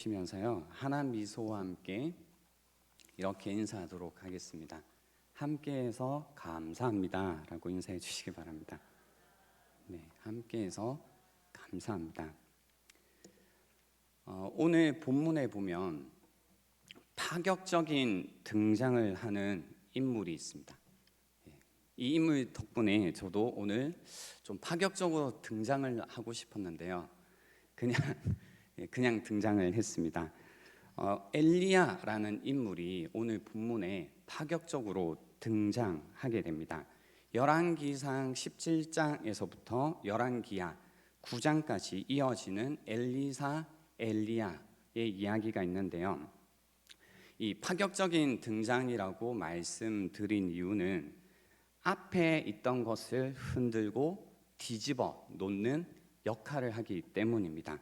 시면서요 하나 미소와 함께 이렇게 인사하도록 하겠습니다. 함께해서 감사합니다 라고 인사해 주시기 바랍니다. 네, 함께해서 감사합니다. 오늘 본문에 보면 파격적인 등장을 하는 인물이 있습니다. 이 인물 덕분에 저도 오늘 좀 파격적으로 등장을 하고 싶었는데요, 그냥 등장을 했습니다. 엘리야라는 인물이 오늘 본문에 파격적으로 등장하게 됩니다. 열왕기상 17장에서부터 열왕기하 9장까지 이어지는 엘리사, 엘리야의 이야기가 있는데요, 이 파격적인 등장이라고 말씀드린 이유는 앞에 있던 것을 흔들고 뒤집어 놓는 역할을 하기 때문입니다.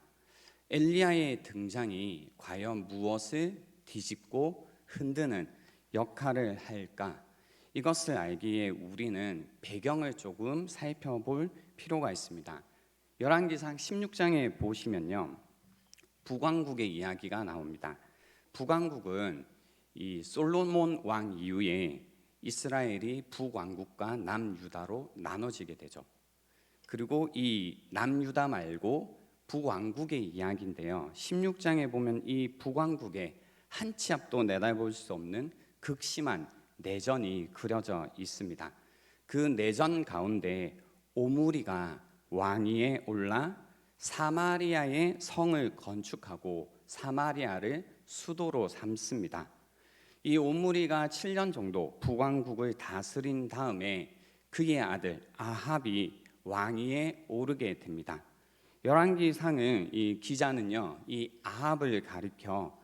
엘리야의 등장이 과연 무엇을 뒤집고 흔드는 역할을 할까? 이것을 알기에 우리는 배경을 조금 살펴볼 필요가 있습니다. 열왕기상 16장에 보시면요, 북왕국의 이야기가 나옵니다. 북왕국은 이 솔로몬 왕 이후에 이스라엘이 북왕국과 남유다로 나눠지게 되죠. 그리고 이 남유다 말고 북왕국의 이야기인데요, 16장에 보면 이 북왕국에 한 치 앞도 내다볼 수 없는 극심한 내전이 그려져 있습니다. 그 내전 가운데 오므리가 왕위에 올라 사마리아의 성을 건축하고 사마리아를 수도로 삼습니다. 이 오므리가 7년 정도 북왕국을 다스린 다음에 그의 아들 아합이 왕위에 오르게 됩니다. 열왕기상은 이 기자는요, 이 아합을 가리켜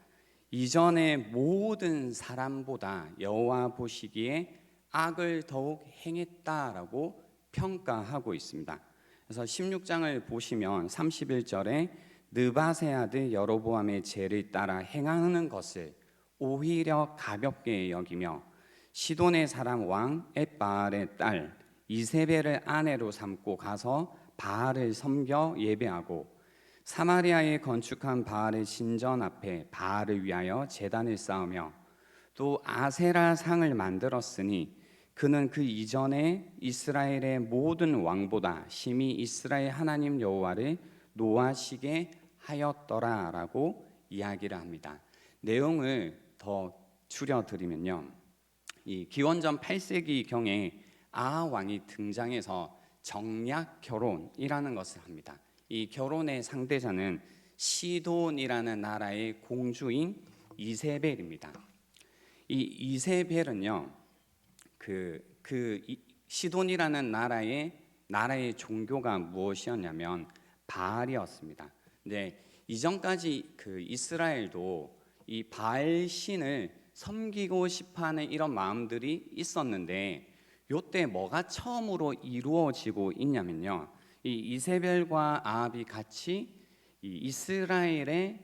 이전의 모든 사람보다 여호와 보시기에 악을 더욱 행했다라고 평가하고 있습니다. 그래서 16장을 보시면 31절에 느밧의 아들 여로보암의 죄를 따라 행하는 것을 오히려 가볍게 여기며 시돈의 사람 왕 엣바알의 딸 이세벨을 아내로 삼고 가서 바알을 섬겨 예배하고 사마리아에 건축한 바알의 신전 앞에 바알을 위하여 제단을 쌓으며 또 아세라 상을 만들었으니 그는 그 이전에 이스라엘의 모든 왕보다 심히 이스라엘 하나님 여호와를 노하시게 하였더라라고 이야기를 합니다. 내용을 더 줄여드리면요, 이 기원전 8세기 경에 아하 왕이 등장해서 정략 결혼이라는 것을 합니다. 이 결혼의 상대자는 시돈이라는 나라의 공주인 이세벨입니다. 이 이세벨은요, 시돈이라는 나라의 종교가 무엇이었냐면 바알이었습니다. 근데 이전까지 이스라엘도 이 바알 신을 섬기고 싶어하는 이런 마음들이 있었는데, 요때 뭐가 처음으로 이루어지고 있냐면요, 이 이세벨과 아합이 같이 이 이스라엘의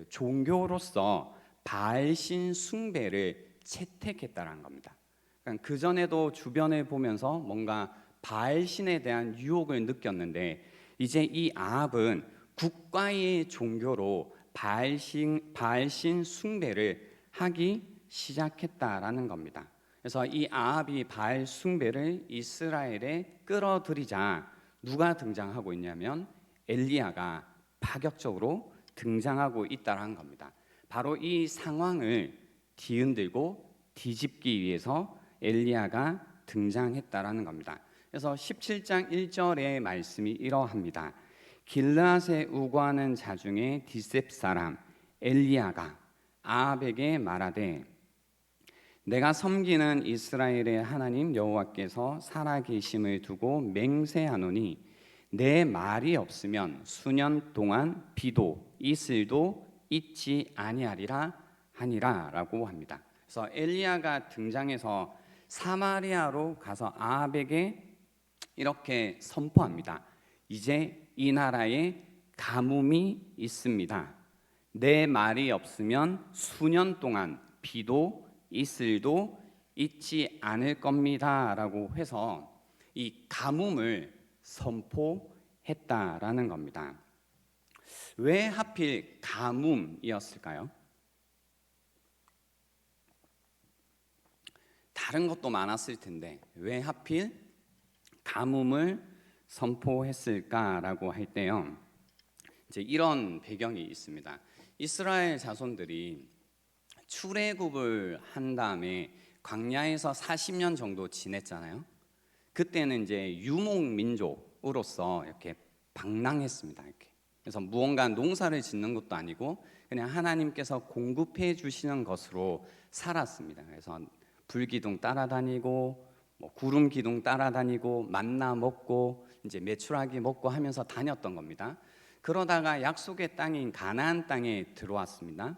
종교로서 바알신 숭배를 채택했다는 겁니다. 그러니까 그 전에도 주변을 보면서 뭔가 바알신에 대한 유혹을 느꼈는데, 이제 이 아합은 국가의 종교로 바알신 숭배를 하기 시작했다라는 겁니다. 그래서 이 아합이 바알 숭배를 이스라엘에 끌어들이자 누가 등장하고 있냐면 엘리야가 파격적으로 등장하고 있다는 겁니다. 바로 이 상황을 뒤흔들고 뒤집기 위해서 엘리야가 등장했다라는 겁니다. 그래서 17장 1절의 말씀이 이러합니다. 길르앗에 우거하는 자 중에 디셉 사람 엘리야가 아합에게 말하되 내가 섬기는 이스라엘의 하나님 여호와께서 살아계심을 두고 맹세하노니 내 말이 없으면 수년 동안 비도 이슬도 있지 아니하리라 하니라라고 합니다. 그래서 엘리야가 등장해서 사마리아로 가서 아합에게 이렇게 선포합니다. 이제 이 나라에 가뭄이 있습니다. 내 말이 없으면 수년 동안 비도 이슬도 있지 않을 겁니다라고 해서 이 가뭄을 선포했다라는 겁니다. 왜 하필 가뭄이었을까요? 다른 것도 많았을 텐데 왜 하필 가뭄을 선포했을까라고 할 때요, 이제 이런 배경이 있습니다. 이스라엘 자손들이 출애굽을 한 다음에 광야에서 40년 정도 지냈잖아요. 그때는 이제 유목 민족으로서 이렇게 방랑했습니다. 이렇게. 그래서 무언가 농사를 짓는 것도 아니고 그냥 하나님께서 공급해 주시는 것으로 살았습니다. 그래서 불기둥 따라다니고 뭐 구름 기둥 따라다니고 만나 먹고 이제 메추라기 먹고 하면서 다녔던 겁니다. 그러다가 약속의 땅인 가나안 땅에 들어왔습니다.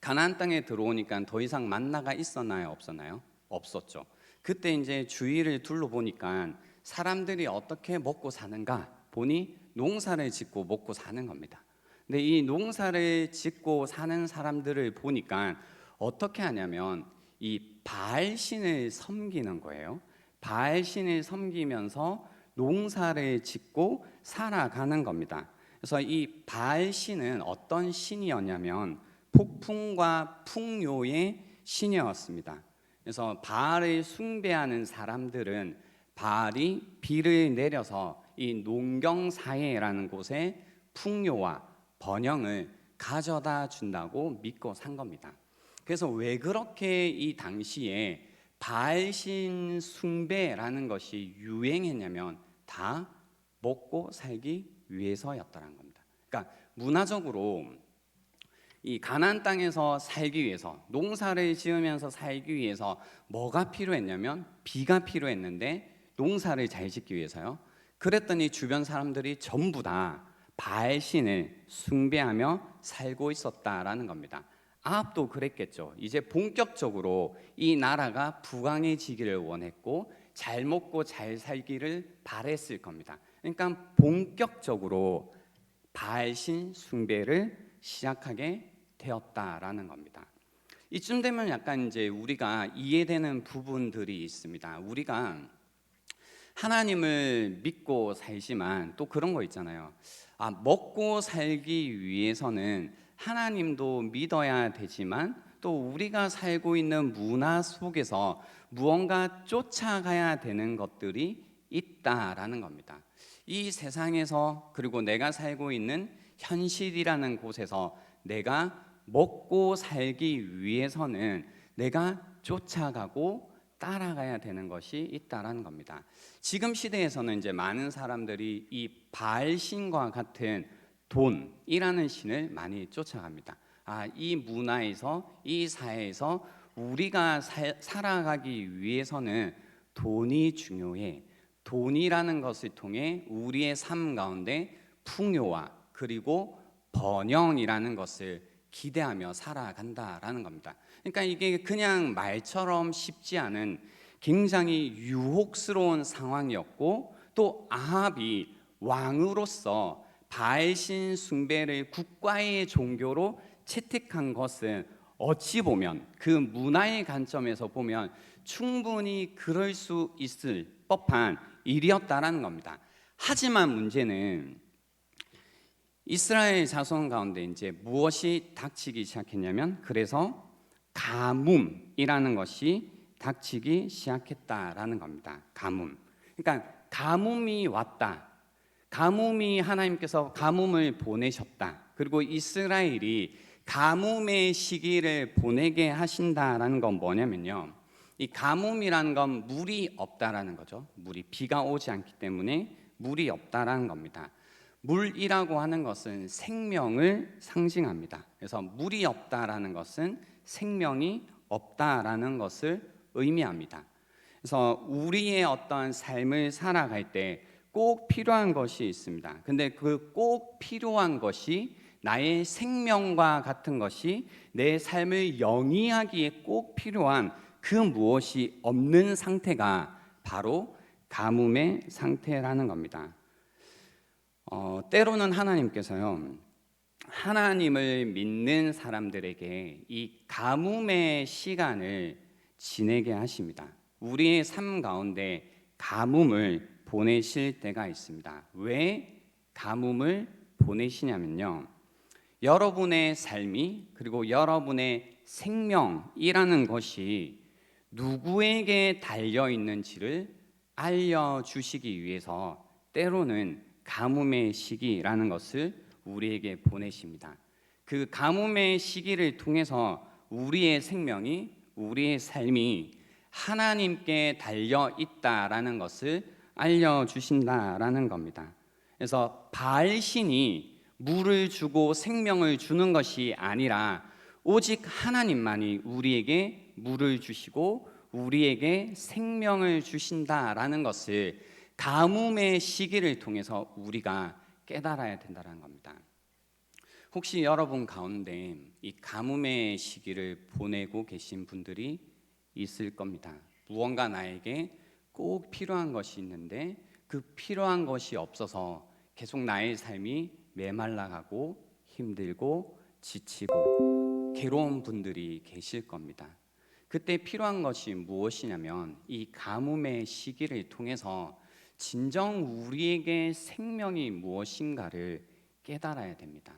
가나안 땅에 들어오니까 더 이상 만나가 있었나요? 없었나요? 없었죠. 그때 이제 주위를 둘러보니까 사람들이 어떻게 먹고 사는가 보니 농사를 짓고 먹고 사는 겁니다. 근데 이 농사를 짓고 사는 사람들을 보니까 어떻게 하냐면 이 바알신을 섬기는 거예요. 바알신을 섬기면서 농사를 짓고 살아가는 겁니다. 그래서 이 바알신은 어떤 신이었냐면 폭풍과 풍요의 신이었습니다. 그래서 바알을 숭배하는 사람들은 바알이 비를 내려서 이 농경사회라는 곳에 풍요와 번영을 가져다 준다고 믿고 산 겁니다. 그래서 왜 그렇게 이 당시에 바알신 숭배라는 것이 유행했냐면 다 먹고 살기 위해서였다는 겁니다. 그러니까 문화적으로 이 가나안 땅에서 살기 위해서, 농사를 지으면서 살기 위해서 뭐가 필요했냐면 비가 필요했는데 농사를 잘 짓기 위해서요. 그랬더니 주변 사람들이 전부 다 바알신을 숭배하며 살고 있었다라는 겁니다. 아합도 그랬겠죠. 이제 본격적으로 이 나라가 부강해지기를 원했고 잘 먹고 잘 살기를 바랬을 겁니다. 그러니까 본격적으로 바알신 숭배를 시작하게 되었다라는 겁니다. 이쯤 되면 약간 이제 우리가 이해되는 부분들이 있습니다. 우리가 하나님을 믿고 살지만 또 그런 거 있잖아요. 먹고 살기 위해서는 하나님도 믿어야 되지만 또 우리가 살고 있는 문화 속에서 무언가 쫓아가야 되는 것들이 있다라는 겁니다. 이 세상에서 그리고 내가 살고 있는 현실이라는 곳에서 내가 먹고 살기 위해서는 내가 쫓아가고 따라가야 되는 것이 있다라는 겁니다. 지금 시대에서는 이제 많은 사람들이 이 바알신과 같은 돈이라는 신을 많이 쫓아갑니다. 이 문화에서 이 사회에서 우리가 살아가기 위해서는 돈이 중요해. 돈이라는 것을 통해 우리의 삶 가운데 풍요와 그리고 번영이라는 것을 기대하며 살아간다라는 겁니다. 그러니까 이게 그냥 말처럼 쉽지 않은 굉장히 유혹스러운 상황이었고 또 아합이 왕으로서 바알신 숭배를 국가의 종교로 채택한 것은 어찌 보면 그 문화의 관점에서 보면 충분히 그럴 수 있을 법한 일이었다라는 겁니다. 하지만 문제는 이스라엘 자손 가운데 이제 무엇이 닥치기 시작했냐면 그래서 가뭄이라는 것이 닥치기 시작했다라는 겁니다. 가뭄. 그러니까 가뭄이 왔다. 가뭄이 하나님께서 가뭄을 보내셨다. 그리고 이스라엘이 가뭄의 시기를 보내게 하신다라는 건 뭐냐면요. 이 가뭄이라는 건 물이 없다라는 거죠. 비가 오지 않기 때문에 물이 없다라는 겁니다. 물이라고 하는 것은 생명을 상징합니다. 그래서 물이 없다라는 것은 생명이 없다라는 것을 의미합니다. 그래서 우리의 어떤 삶을 살아갈 때 꼭 필요한 것이 있습니다. 근데 그 꼭 필요한 것이 나의 생명과 같은 것이 내 삶을 영위하기에 꼭 필요한 그 무엇이 없는 상태가 바로 가뭄의 상태라는 겁니다. 때로는 하나님께서요, 하나님을 믿는 사람들에게 이 가뭄의 시간을 지내게 하십니다. 우리의 삶 가운데 가뭄을 보내실 때가 있습니다. 왜 가뭄을 보내시냐면요, 여러분의 삶이, 그리고 여러분의 생명이라는 것이 누구에게 달려 있는지를 알려주시기 위해서 때로는 가뭄의 시기라는 것을 우리에게 보내십니다. 그 가뭄의 시기를 통해서 우리의 생명이, 우리의 삶이 하나님께 달려 있다라는 것을 알려주신다라는 겁니다. 그래서 바알신이 물을 주고 생명을 주는 것이 아니라 오직 하나님만이 우리에게 물을 주시고 우리에게 생명을 주신다라는 것을 가뭄의 시기를 통해서 우리가 깨달아야 된다는 겁니다. 혹시 여러분 가운데 이 가뭄의 시기를 보내고 계신 분들이 있을 겁니다. 무언가 나에게 꼭 필요한 것이 있는데 그 필요한 것이 없어서 계속 나의 삶이 메말라가고 힘들고 지치고 괴로운 분들이 계실 겁니다. 그때 필요한 것이 무엇이냐면 이 가뭄의 시기를 통해서 진정 우리에게 생명이 무엇인가를 깨달아야 됩니다.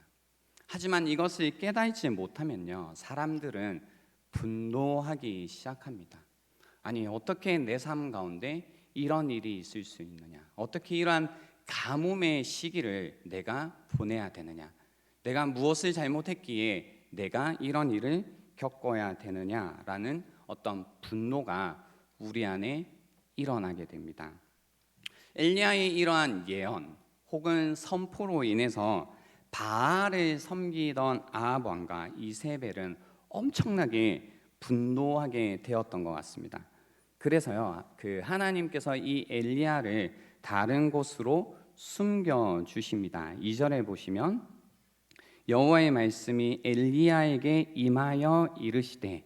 하지만 이것을 깨닫지 못하면요, 사람들은 분노하기 시작합니다. 아니, 어떻게 내 삶 가운데 이런 일이 있을 수 있느냐? 어떻게 이러한 가뭄의 시기를 내가 보내야 되느냐? 내가 무엇을 잘못했기에 내가 이런 일을 겪어야 되느냐라는 어떤 분노가 우리 안에 일어나게 됩니다. 엘리야의 이러한 예언 혹은 선포로 인해서 바알을 섬기던 아합 왕과 이세벨은 엄청나게 분노하게 되었던 것 같습니다. 그래서요, 하나님께서 이 엘리야를 다른 곳으로 숨겨 주십니다. 2절에 보시면 여호와의 말씀이 엘리야에게 임하여 이르시되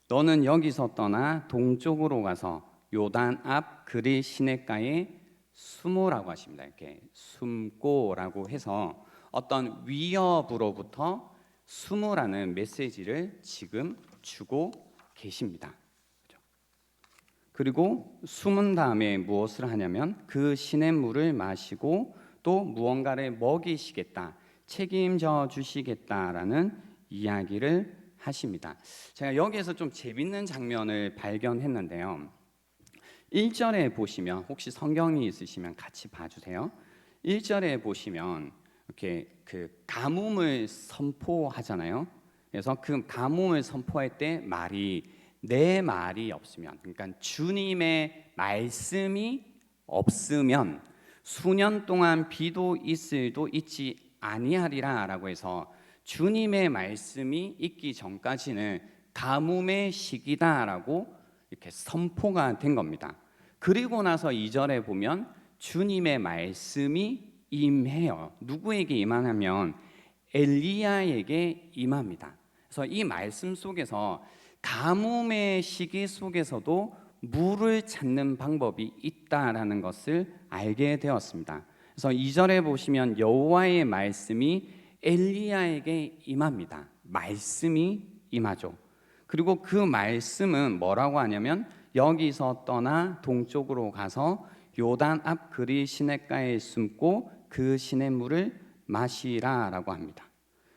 너는 여기서 떠나 동쪽으로 가서 요단 앞 그릿 시냇가에 숨으라고 하십니다. 이렇게 숨고라고 해서 어떤 위협으로부터 숨으라는 메시지를 지금 주고 계십니다. 그리고 숨은 다음에 무엇을 하냐면 그 시냇물을 마시고 또 무언가를 먹이시겠다, 책임져 주시겠다라는 이야기를 하십니다. 제가 여기에서 좀 재밌는 장면을 발견했는데요. 1절에 보시면, 혹시 성경이 있으시면 같이 봐주세요. 1절에 보시면 이렇게 가뭄을 선포하잖아요. 그래서 그 가뭄을 선포할 때 내 말이 없으면, 그러니까 주님의 말씀이 없으면 수년 동안 비도 있을도 있지 아니하리라라고 해서 주님의 말씀이 있기 전까지는 가뭄의 시기다라고 이렇게 선포가 된 겁니다. 그리고 나서 2절에 보면 주님의 말씀이 임해요. 누구에게 임하냐면 엘리야에게 임합니다. 그래서 이 말씀 속에서 가뭄의 시기 속에서도 물을 찾는 방법이 있다라는 것을 알게 되었습니다. 그래서 2절에 보시면 여호와의 말씀이 엘리야에게 임합니다. 말씀이 임하죠. 그리고 그 말씀은 뭐라고 하냐면 여기서 떠나 동쪽으로 가서 요단 앞 그릿 시냇가에 숨고 그 시냇물을 마시라라고 합니다.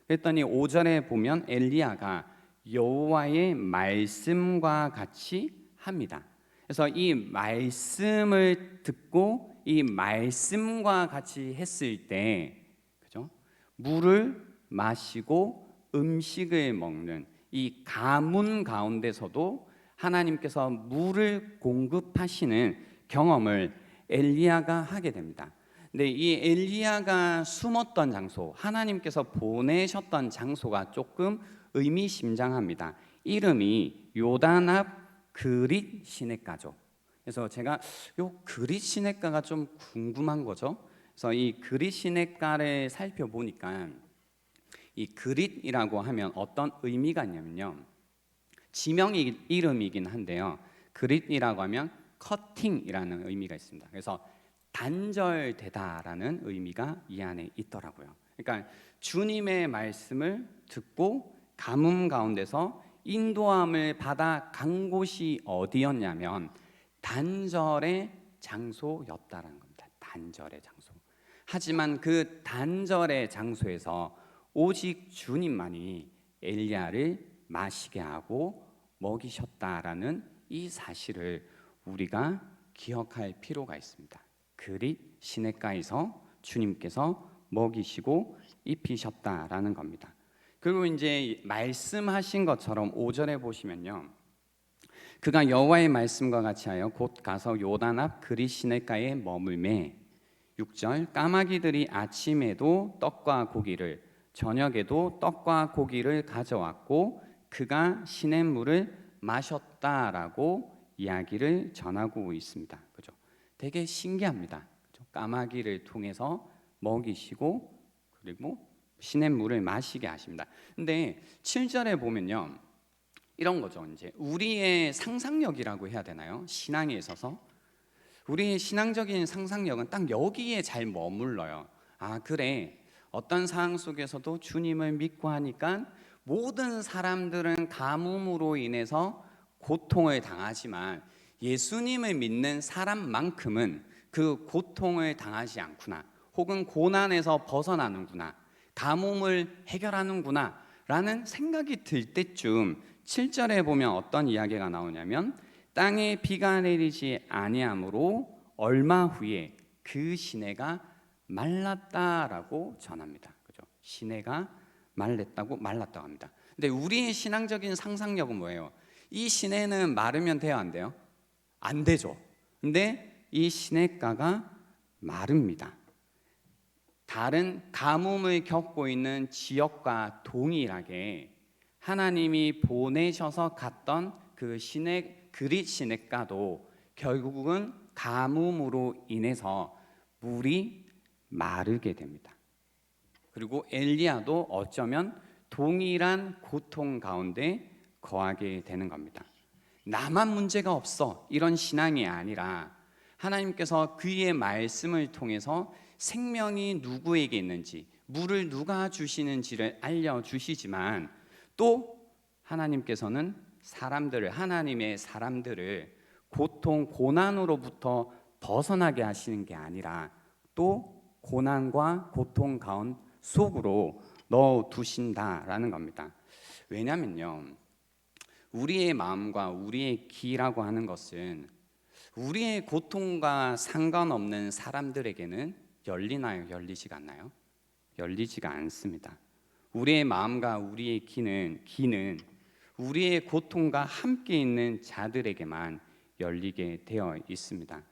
그랬더니 5절에 보면 엘리야가 여호와의 말씀과 같이 합니다. 그래서 이 말씀을 듣고 이 말씀과 같이 했을 때, 그죠? 물을 마시고 음식을 먹는 이 가뭄 가운데서도 하나님께서 물을 공급하시는 경험을 엘리야가 하게 됩니다. 근데 이 엘리야가 숨었던 장소, 하나님께서 보내셨던 장소가 조금 의미심장합니다. 이름이 요단 앞 그릿 시냇가죠. 그래서 제가 요 그릿 시냇가가 좀 궁금한 거죠. 그래서 이 그릿 시냇가를 살펴보니까 이 그릿이라고 하면 어떤 의미가 있냐면요, 지명 이름이긴 한데요, 그릿이라고 하면 커팅이라는 의미가 있습니다. 그래서 단절되다라는 의미가 이 안에 있더라고요. 그러니까 주님의 말씀을 듣고 가뭄 가운데서 인도함을 받아 간 곳이 어디였냐면 단절의 장소였다라는 겁니다. 단절의 장소. 하지만 그 단절의 장소에서 오직 주님만이 엘리야를 마시게 하고 먹이셨다라는 이 사실을 우리가 기억할 필요가 있습니다. 그릿 시냇가에서 주님께서 먹이시고 입히셨다라는 겁니다. 그리고 이제 말씀하신 것처럼 5절에 보시면요, 그가 여호와의 말씀과 같이 하여 곧 가서 요단 앞 그릿 시냇가에 머물매 6절 까마귀들이 아침에도 떡과 고기를 저녁에도 떡과 고기를 가져왔고 그가 시냇물을 마셨다라고 이야기를 전하고 있습니다. 그죠? 되게 신기합니다. 그죠? 까마귀를 통해서 먹이시고 그리고 시냇물을 마시게 하십니다. 근데 7절에 보면요, 이런 거죠. 이제 우리의 상상력이라고 해야 되나요? 신앙에 있어서 우리의 신앙적인 상상력은 딱 여기에 잘 머물러요. 아, 그래. 어떤 상황 속에서도 주님을 믿고 하니까 모든 사람들은 가뭄으로 인해서 고통을 당하지만 예수님을 믿는 사람만큼은 그 고통을 당하지 않구나, 혹은 고난에서 벗어나는구나, 가뭄을 해결하는구나 라는 생각이 들 때쯤 7절에 보면 어떤 이야기가 나오냐면 땅에 비가 내리지 아니하므로 얼마 후에 그 시내가 말랐다라고 전합니다. 그죠? 시내가 말랐다고 합니다. 근데 우리의 신앙적인 상상력은 뭐예요? 이 시내는 마르면 돼요, 안 돼요? 안 되죠. 근데 이 시냇가가 마릅니다. 다른 가뭄을 겪고 있는 지역과 동일하게 하나님이 보내셔서 갔던 그 그릿 시냇가도 결국은 가뭄으로 인해서 물이 마르게 됩니다. 그리고 엘리야도 어쩌면 동일한 고통 가운데 거하게 되는 겁니다. 나만 문제가 없어 이런 신앙이 아니라 하나님께서 그의 말씀을 통해서 생명이 누구에게 있는지, 물을 누가 주시는지를 알려주시지만 또 하나님께서는 하나님의 사람들을 고통, 고난으로부터 벗어나게 하시는 게 아니라 또 고난과 고통 가운 속으로 넣어두신다라는 겁니다. 왜냐면요, 우리의 마음과 우리의 기라고 하는 것은 우리의 고통과 상관없는 사람들에게는 열리나요? 열리지가 않나요? 열리지가 않습니다. 우리의 마음과 우리의 기는 우리의 고통과 함께 있는 자들에게만 열리게 되어 있습니다.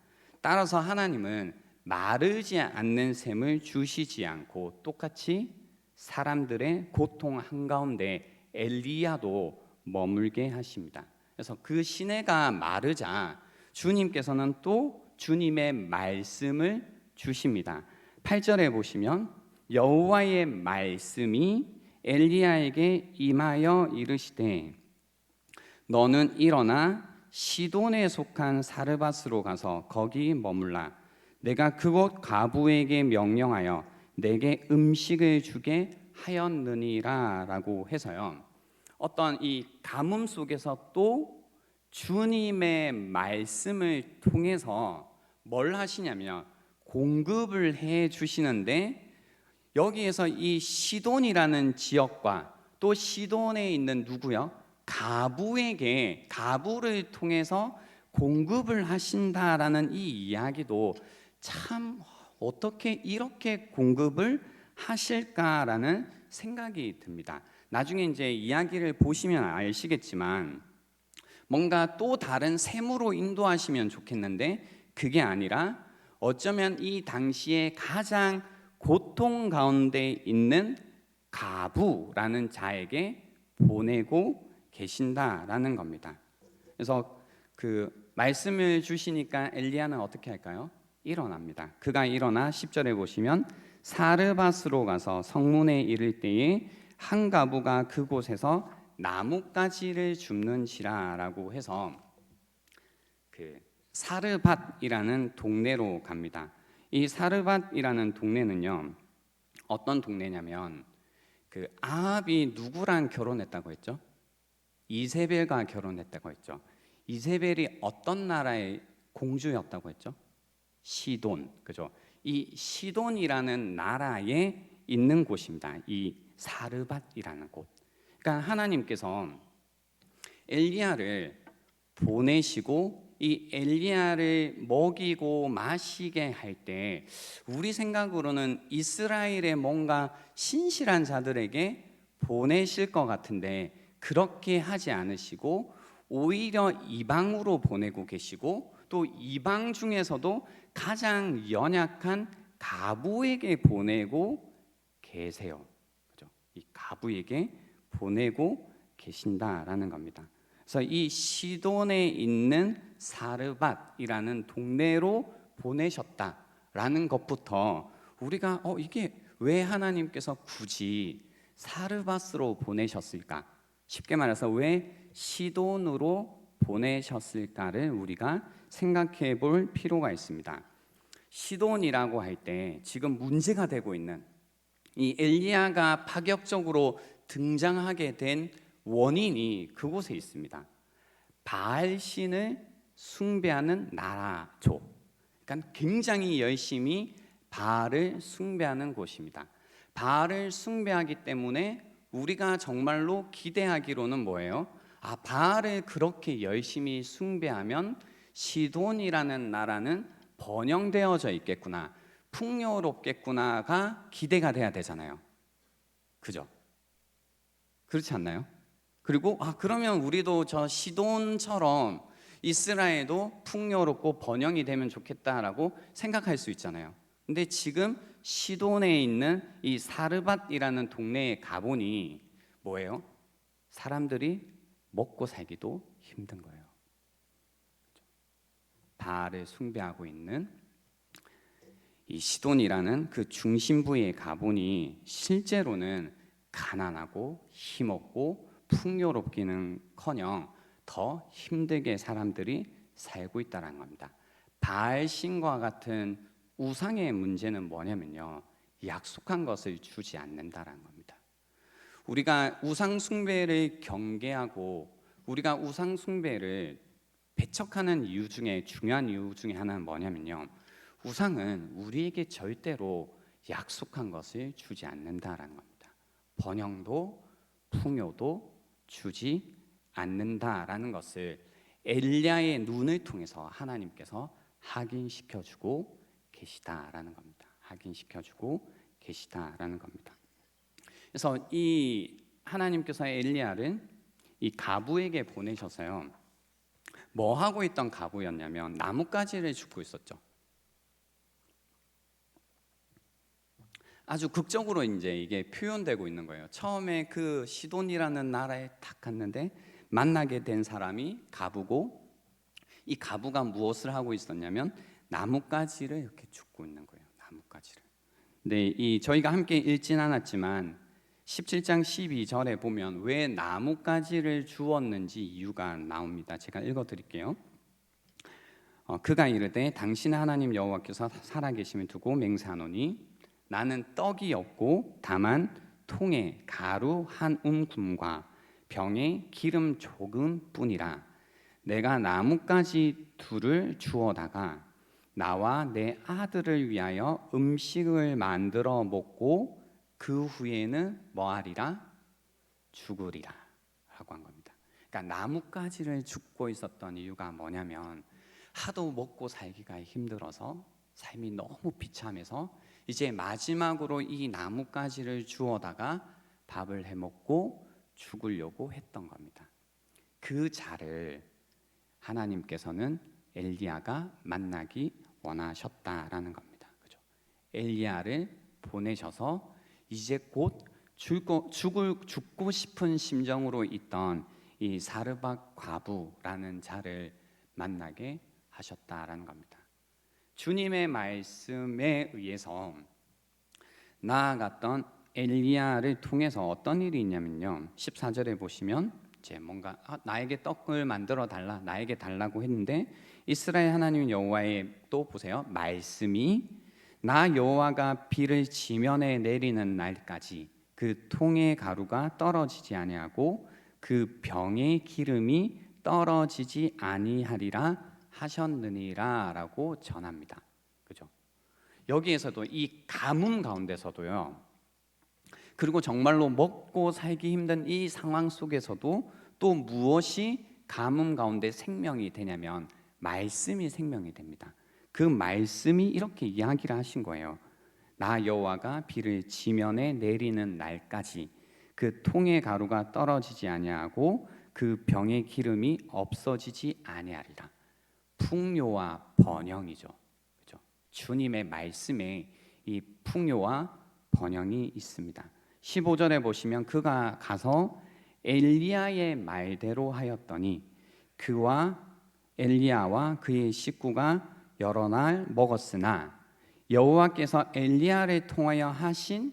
따라서 하나님은 마르지 않는 샘을 주시지 않고 똑같이 사람들의 고통 한가운데 엘리야도 머물게 하십니다. 그래서 그 시내가 마르자 주님께서는 또 주님의 말씀을 주십니다. 8절에 보시면 여호와의 말씀이 엘리야에게 임하여 이르시되 너는 일어나 시돈에 속한 사르밧으로 가서 거기 머물라. 내가 그곳 과부에게 명령하여 내게 음식을 주게 하였느니라 라고 해서요, 어떤 이 가뭄 속에서 또 주님의 말씀을 통해서 뭘 하시냐면 공급을 해 주시는데, 여기에서 이 시돈이라는 지역과 또 시돈에 있는 누구요? 가부를 통해서 공급을 하신다라는 이 이야기도 참 어떻게 이렇게 공급을 하실까라는 생각이 듭니다. 나중에 이제 이야기를 보시면 아시겠지만 뭔가 또 다른 셈으로 인도하시면 좋겠는데 그게 아니라 어쩌면 이 당시에 가장 고통 가운데 있는 가부라는 자에게 보내고 계신다라는 겁니다. 그래서 그 말씀을 주시니까 엘리야는 어떻게 할까요? 일어납니다. 그가 일어나 10절에 보시면 사르밧으로 가서 성문에 이를 때에 한 가부가 그곳에서 나뭇가지를 줍는지라라고 해서 그 사르밧이라는 동네로 갑니다. 이 사르밧이라는 동네는요, 어떤 동네냐면 그 아합이 누구랑 결혼했다고 했죠? 이세벨과 결혼했다고 했죠. 이세벨이 어떤 나라의 공주였다고 했죠? 시돈, 그죠? 이 시돈이라는 나라에 있는 곳입니다. 이 사르밧이라는 곳. 그러니까 하나님께서 엘리야를 보내시고 이 엘리야를 먹이고 마시게 할 때 우리 생각으로는 이스라엘의 뭔가 신실한 자들에게 보내실 것 같은데 그렇게 하지 않으시고 오히려 이방으로 보내고 계시고 또 이방 중에서도 가장 연약한 가부에게 보내고 계세요. 그죠? 이 가부에게 보내고 계신다라는 겁니다. 그래서 이 시돈에 있는 사르밧이라는 동네로 보내셨다라는 것부터 우리가 이게 왜 하나님께서 굳이 사르밧으로 보내셨을까? 쉽게 말해서 왜 시돈으로 보내셨을까를 우리가 생각해 볼 필요가 있습니다. 시돈이라고 할 때 지금 문제가 되고 있는 이 엘리야가 파격적으로 등장하게 된 원인이 그곳에 있습니다. 바알신을 숭배하는 나라죠. 그러니까 굉장히 열심히 바알을 숭배하는 곳입니다. 바알을 숭배하기 때문에 우리가 정말로 기대하기로는 뭐예요? 바알을 그렇게 열심히 숭배하면 시돈이라는 나라는 번영되어져 있겠구나, 풍요롭겠구나가 기대가 돼야 되잖아요. 그죠? 그렇지 않나요? 그리고 그러면 우리도 저 시돈처럼 이스라엘도 풍요롭고 번영이 되면 좋겠다라고 생각할 수 있잖아요. 근데 지금 시돈에 있는 이 사르밧이라는 동네에 가보니 뭐예요? 사람들이 먹고 살기도 힘든 거예요. 바알을 숭배하고 있는 이 시돈이라는 그 중심부에 가보니 실제로는 가난하고 힘없고 풍요롭기는커녕 더 힘들게 사람들이 살고 있다는 겁니다. 바알신과 같은 우상의 문제는 뭐냐면요, 약속한 것을 주지 않는다라는 겁니다. 우리가 우상 숭배를 경계하고 우리가 우상 숭배를 배척하는 이유 중에 중요한 이유 중에 하나는 뭐냐면요, 우상은 우리에게 절대로 약속한 것을 주지 않는다라는 겁니다. 번영도 풍요도 주지 않는다라는 것을 엘리야의 눈을 통해서 하나님께서 확인시켜주고 계시다라는 겁니다. 확인시켜주고 계시다라는 겁니다. 그래서 이 하나님께서 엘리야를 이 가부에게 보내셔서요, 뭐 하고 있던 가부였냐면 나뭇가지를 줍고 있었죠. 아주 극적으로 이제 이게 표현되고 있는 거예요. 처음에 그 시돈이라는 나라에 딱 갔는데 만나게 된 사람이 가부고, 이 가부가 무엇을 하고 있었냐면 나뭇가지를 이렇게 줍고 있는 거예요. 나뭇가지를. 근데 이 저희가 함께 읽진 않았지만 17장 12절에 보면 왜 나뭇가지를 주었는지 이유가 나옵니다. 제가 읽어드릴게요. 그가 이르되 당신의 하나님 여호와께서 살아계심을 두고 맹세하노니 나는 떡이 없고 다만 통에 가루 한 움큼과 병에 기름 조금뿐이라. 내가 나뭇가지 둘을 주어다가 나와 내 아들을 위하여 음식을 만들어 먹고 그 후에는 뭐하리라? 죽으리라 라고 한 겁니다. 그러니까 나뭇가지를 줍고 있었던 이유가 뭐냐면 하도 먹고 살기가 힘들어서 삶이 너무 비참해서 이제 마지막으로 이 나뭇가지를 주워다가 밥을 해먹고 죽으려고 했던 겁니다. 그 자를 하나님께서는 엘리야가 만나기 원하셨다라는 겁니다. 그죠? 엘리야를 보내셔서 이제 곧 죽고 싶은 심정으로 있던 이 사르밧 과부라는 자를 만나게 하셨다라는 겁니다. 주님의 말씀에 의해서 나아갔던 엘리야를 통해서 어떤 일이 있냐면요, 14절에 보시면 이제 뭔가 나에게 떡을 만들어 달라, 나에게 달라고 했는데 이스라엘 하나님 여호와의 또 보세요, 말씀이 나 여호와가 비를 지면에 내리는 날까지 그 통의 가루가 떨어지지 아니하고 그 병의 기름이 떨어지지 아니하리라 하셨느니라라고 전합니다. 그죠? 여기에서도 이 가뭄 가운데서도요. 그리고 정말로 먹고 살기 힘든 이 상황 속에서도 또 무엇이 가뭄 가운데 생명이 되냐면 말씀이 생명이 됩니다. 그 말씀이 이렇게 이야기를 하신 거예요. 나 여호와가 비를 지면에 내리는 날까지 그 통의 가루가 떨어지지 아니하고 그 병의 기름이 없어지지 아니하리라. 풍요와 번영이죠. 그렇죠? 주님의 말씀에 이 풍요와 번영이 있습니다. 15절에 보시면 그가 가서 엘리야의 말대로 하였더니 그와 엘리야와 그의 식구가 여러 날 먹었으나 여호와께서 엘리야를 통하여 하신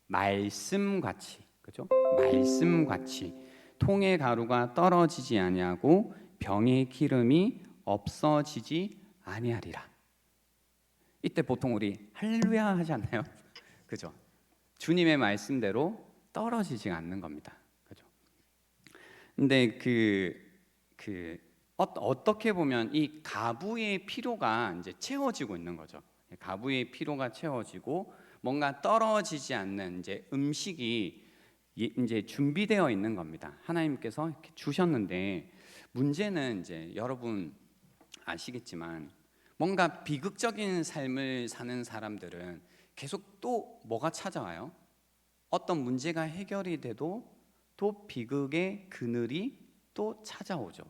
말씀같이, 그죠? 말씀같이 통의 가루가 떨어지지 아니하고 병의 기름이 없어지지 아니하리라. 이때 보통 우리 할렐루야 하지 않나요? 그죠? 주님의 말씀대로 떨어지지 않는 겁니다. 그죠? 근데 어떻게 보면 이 가부의 피로가 이제 채워지고 있는 거죠. 가부의 피로가 채워지고 뭔가 떨어지지 않는 이제 음식이 이제 준비되어 있는 겁니다. 하나님께서 이렇게 주셨는데 문제는 이제 여러분 아시겠지만 뭔가 비극적인 삶을 사는 사람들은 계속 또 뭐가 찾아와요? 어떤 문제가 해결이 돼도 또 비극의 그늘이 또 찾아오죠.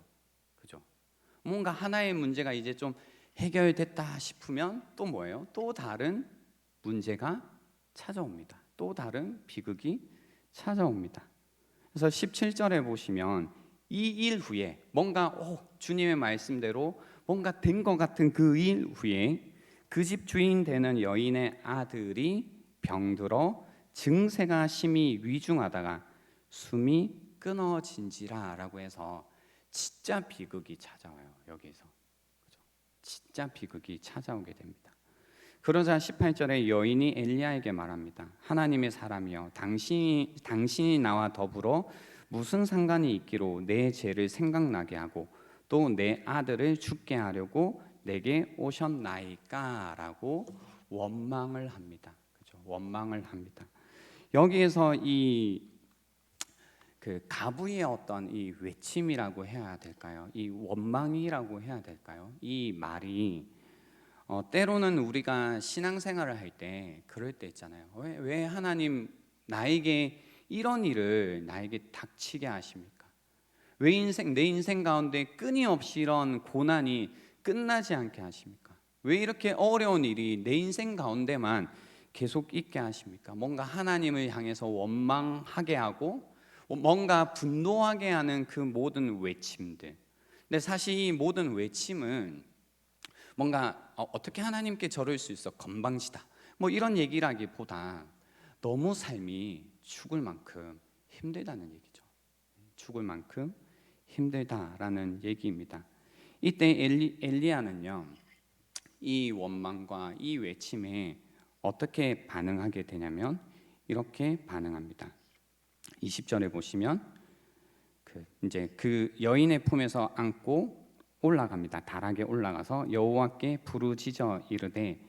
그죠? 뭔가 하나의 문제가 이제 좀 해결됐다 싶으면 또 뭐예요? 또 다른 문제가 찾아옵니다. 또 다른 비극이 찾아옵니다. 그래서 17절에 보시면 이 일 후에 뭔가 주님의 말씀대로 뭔가 된 것 같은 그 일 후에 그 집 주인 되는 여인의 아들이 병들어 증세가 심히 위중하다가 숨이 끊어진지라 라고 해서 진짜 비극이 찾아와요. 여기서 진짜 비극이 찾아오게 됩니다. 그러자 18절에 여인이 엘리야에게 말합니다. 하나님의 사람이여 당신이 나와 더불어 무슨 상관이 있기로 내 죄를 생각나게 하고 또 내 아들을 죽게 하려고 내게 오셨나이까? 라고 원망을 합니다. 그죠? 원망을 합니다. 여기에서 그 가부의 어떤 이 외침이라고 해야 될까요? 이 원망이라고 해야 될까요? 이 말이 때로는 우리가 신앙생활을 할 때 그럴 때 있잖아요. 왜 하나님 나에게 이런 일을 나에게 닥치게 하십니까? 왜 내 인생 가운데 끊임없이 이런 고난이 끝나지 않게 하십니까? 왜 이렇게 어려운 일이 내 인생 가운데만 계속 있게 하십니까? 뭔가 하나님을 향해서 원망하게 하고 뭔가 분노하게 하는 그 모든 외침들. 근데 사실 이 모든 외침은 뭔가 어떻게 하나님께 저럴 수 있어? 건방지다. 뭐 이런 얘기라기보다 너무 삶이 죽을 만큼 힘들다는 얘기죠. 죽을 만큼 힘들다라는 얘기입니다. 이때 엘리야는요, 이 원망과 이 외침에 어떻게 반응하게 되냐면 이렇게 반응합니다. 20절에 보시면 이제 그 여인의 품에서 안고 올라갑니다. 다락에 올라가서 여호와께 부르짖어 이르되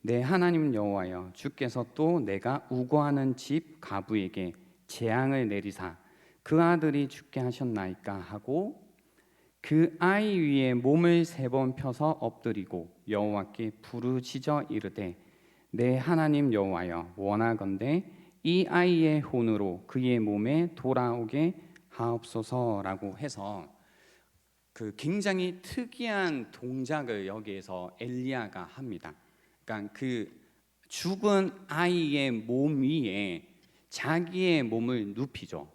내 하나님 여호와여 주께서 또 내가 우거하는 집 가부에게 재앙을 내리사 그 아들이 죽게 하셨나이까 하고 그 아이 위에 몸을 3번 펴서 엎드리고 여호와께 부르짖어 이르되 내 하나님 여호와여 원하건대 이 아이의 혼으로 그의 몸에 돌아오게 하옵소서라고 해서 그 굉장히 특이한 동작을 여기에서 엘리야가 합니다. 그러니까 그 죽은 아이의 몸 위에 자기의 몸을 눕히죠.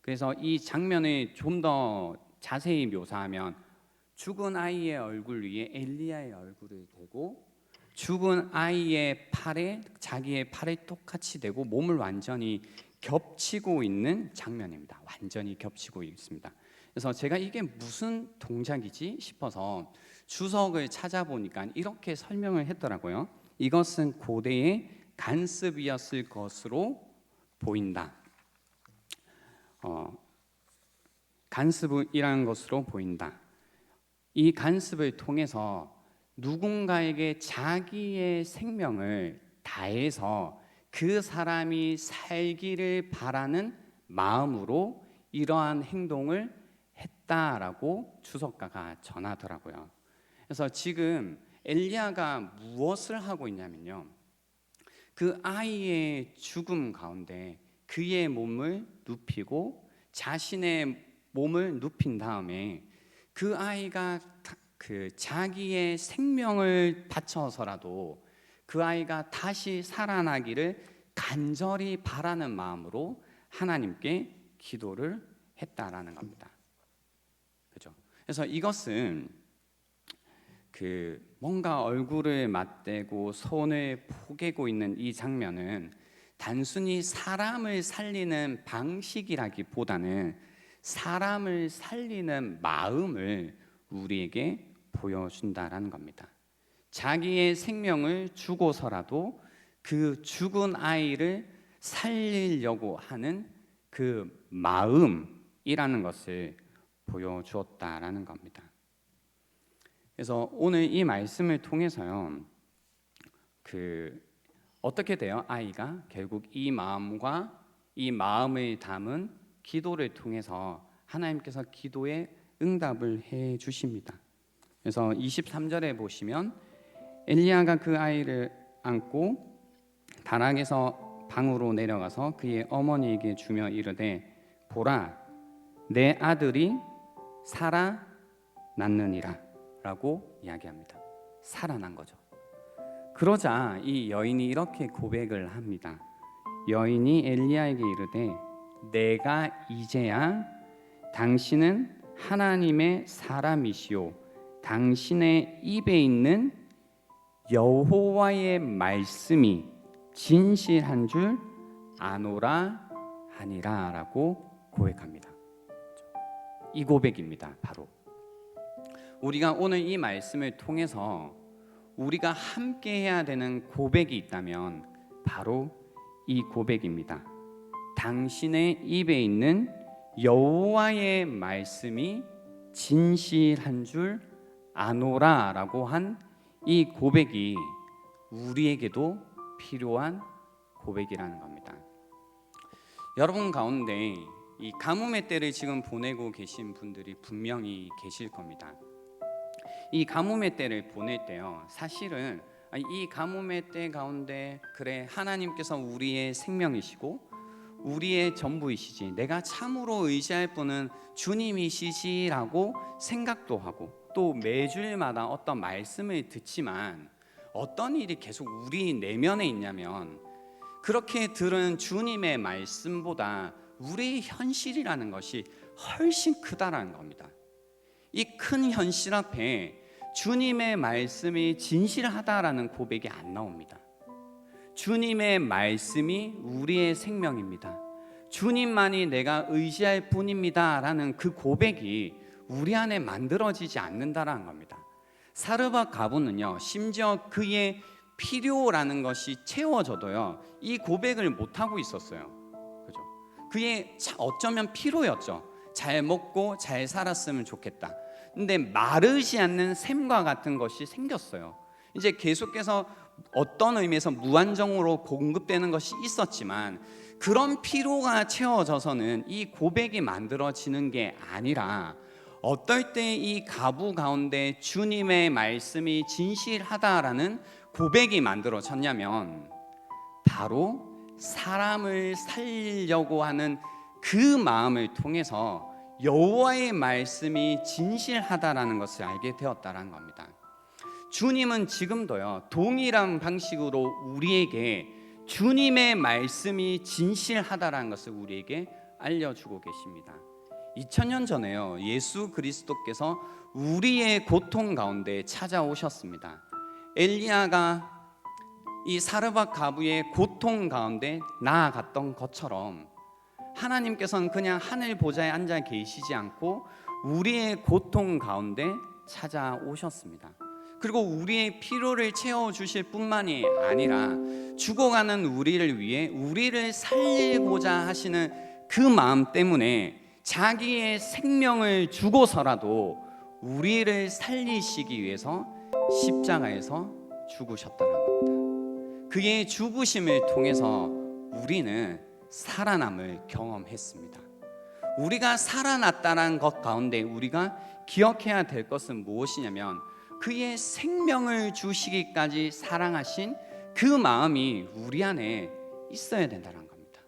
그래서 이 장면을 좀 더 자세히 묘사하면 죽은 아이의 얼굴 위에 엘리야의 얼굴을 대고 죽은 아이의 팔에 자기의 팔에 똑같이 대고 몸을 완전히 겹치고 있는 장면입니다. 완전히 겹치고 있습니다. 그래서 제가 이게 무슨 동작이지 싶어서 주석을 찾아보니까 이렇게 설명을 했더라고요. 이것은 고대의 간습이었을 것으로 보인다. 간습이라는 것으로 보인다. 이 간습을 통해서 누군가에게 자기의 생명을 다해서 그 사람이 살기를 바라는 마음으로 이러한 행동을 했다라고 주석가가 전하더라고요. 그래서 지금 엘리야가 무엇을 하고 있냐면요, 그 아이의 죽음 가운데 그의 몸을 눕히고 자신의 몸을 눕힌 다음에 그 아이가 자기의 생명을 바쳐서라도 그 아이가 다시 살아나기를 간절히 바라는 마음으로 하나님께 기도를 했다라는 겁니다. 그죠? 그래서 이것은 뭔가 얼굴을 맞대고 손을 포개고 있는 이 장면은 단순히 사람을 살리는 방식이라기보다는 사람을 살리는 마음을 우리에게 보여준다라는 겁니다. 자기의 생명을 주고서라도 그 죽은 아이를 살리려고 하는 그 마음이라는 것을 보여주었다라는 겁니다. 그래서 오늘 이 말씀을 통해서요, 어떻게 돼요? 아이가 결국 이 마음과 이 마음을 담은 기도를 통해서 하나님께서 기도에 응답을 해 주십니다. 그래서 23절에 보시면 엘리야가 그 아이를 안고 다락에서 방으로 내려가서 그의 어머니에게 주며 이르되 보라 내 아들이 살아났느니라 라고 이야기합니다. 살아난 거죠. 그러자 이 여인이 이렇게 고백을 합니다. 여인이 엘리야에게 이르되 내가 이제야 당신은 하나님의 사람이시오 당신의 입에 있는 여호와의 말씀이 진실한 줄 아노라 하니라 라고 고백합니다. 이 고백입니다. 바로 우리가 오늘 이 말씀을 통해서 우리가 함께 해야 되는 고백이 있다면 바로 이 고백입니다. 당신의 입에 있는 여호와의 말씀이 진실한 줄 아노라 라고 한 이 고백이 우리에게도 필요한 고백이라는 겁니다. 여러분 가운데 이 가뭄의 때를 지금 보내고 계신 분들이 분명히 계실 겁니다. 이 가뭄의 때를 보낼 때요, 사실은 이 가뭄의 때 가운데 그래 하나님께서 우리의 생명이시고 우리의 전부이시지 내가 참으로 의지할 분은 주님이시지라고 생각도 하고 또 매주일마다 어떤 말씀을 듣지만 어떤 일이 계속 우리 내면에 있냐면 그렇게 들은 주님의 말씀보다 우리의 현실이라는 것이 훨씬 크다라는 겁니다. 이 큰 현실 앞에 주님의 말씀이 진실하다라는 고백이 안 나옵니다. 주님의 말씀이 우리의 생명입니다. 주님만이 내가 의지할 뿐입니다 라는 그 고백이 우리 안에 만들어지지 않는다라는 겁니다. 사르밧 가부는요, 심지어 그의 필요라는 것이 채워져도요 이 고백을 못하고 있었어요. 그죠? 그의 어쩌면 필요였죠. 잘 먹고 잘 살았으면 좋겠다. 근데 마르지 않는 샘과 같은 것이 생겼어요. 이제 계속해서 어떤 의미에서 무한정으로 공급되는 것이 있었지만 그런 필요가 채워져서는 이 고백이 만들어지는 게 아니라 어떨 때 이 가부 가운데 주님의 말씀이 진실하다라는 고백이 만들어졌냐면 바로 사람을 살리려고 하는 그 마음을 통해서 여호와의 말씀이 진실하다라는 것을 알게 되었다라는 겁니다. 주님은 지금도요 동일한 방식으로 우리에게 주님의 말씀이 진실하다라는 것을 우리에게 알려주고 계십니다. 2000년 전에요 예수 그리스도께서 우리의 고통 가운데 찾아오셨습니다. 엘리야가 이 사르밧 가부의 고통 가운데 나아갔던 것처럼 하나님께서는 그냥 하늘 보좌에 앉아 계시지 않고 우리의 고통 가운데 찾아오셨습니다. 그리고 우리의 필요를 채워주실 뿐만이 아니라 죽어가는 우리를 위해 우리를 살리고자 하시는 그 마음 때문에 자기의 생명을 주고서라도 우리를 살리시기 위해서 십자가에서 죽으셨다는 겁니다. 그의 죽으심을 통해서 우리는 살아남을 경험했습니다. 우리가 살아났다는 것 가운데 우리가 기억해야 될 것은 무엇이냐면 그의 생명을 주시기까지 사랑하신 그 마음이 우리 안에 있어야 된다는 겁니다.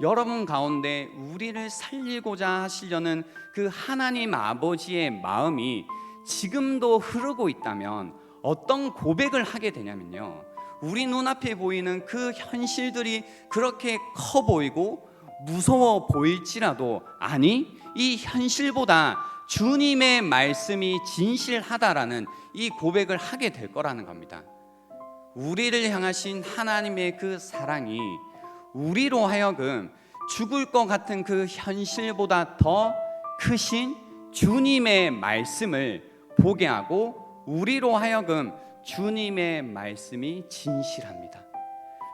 여러분 가운데 우리를 살리고자 하시려는 그 하나님 아버지의 마음이 지금도 흐르고 있다면 어떤 고백을 하게 되냐면요, 우리 눈앞에 보이는 그 현실들이 그렇게 커 보이고 무서워 보일지라도, 아니, 이 현실보다 주님의 말씀이 진실하다라는 이 고백을 하게 될 거라는 겁니다. 우리를 향하신 하나님의 그 사랑이 우리로 하여금 죽을 것 같은 그 현실보다 더 크신 주님의 말씀을 보게 하고, 우리로 하여금 주님의 말씀이 진실합니다.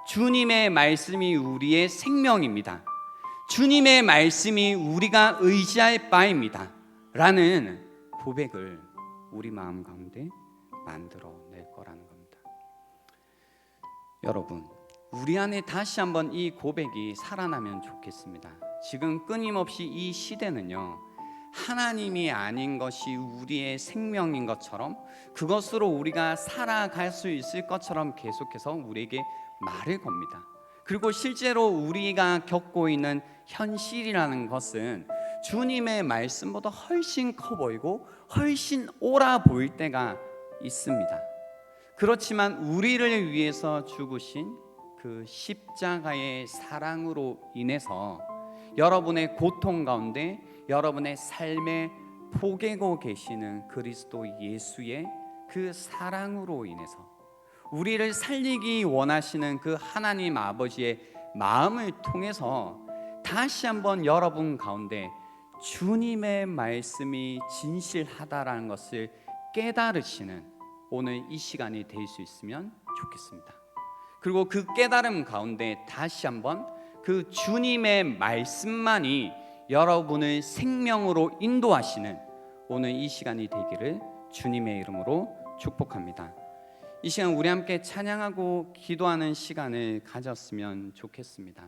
주님의 말씀이 우리의 생명입니다. 주님의 말씀이 우리가 의지할 바입니다 라는 고백을 우리 마음 가운데 만들어낼 거라는 겁니다. 여러분, 우리 안에 다시 한번 이 고백이 살아나면 좋겠습니다. 지금 끊임없이 이 시대는요, 하나님이 아닌 것이 우리의 생명인 것처럼, 그것으로 우리가 살아갈 수 있을 것처럼 계속해서 우리에게 말을 겁니다. 그리고 실제로 우리가 겪고 있는 현실이라는 것은 주님의 말씀보다 훨씬 커 보이고 훨씬 옳아 보일 때가 있습니다. 그렇지만 우리를 위해서 죽으신 그 십자가의 사랑으로 인해서 여러분의 고통 가운데 여러분의 삶에 포개고 계시는 그리스도 예수의 그 사랑으로 인해서 우리를 살리기 원하시는 그 하나님 아버지의 마음을 통해서 다시 한번 여러분 가운데 주님의 말씀이 진실하다라는 것을 깨달으시는 오늘 이 시간이 될 수 있으면 좋겠습니다. 그리고 그 깨달음 가운데 다시 한번 그 주님의 말씀만이 여러분을 생명으로 인도하시는 오늘 이 시간이 되기를 주님의 이름으로 축복합니다. 이 시간 우리 함께 찬양하고 기도하는 시간을 가졌으면 좋겠습니다.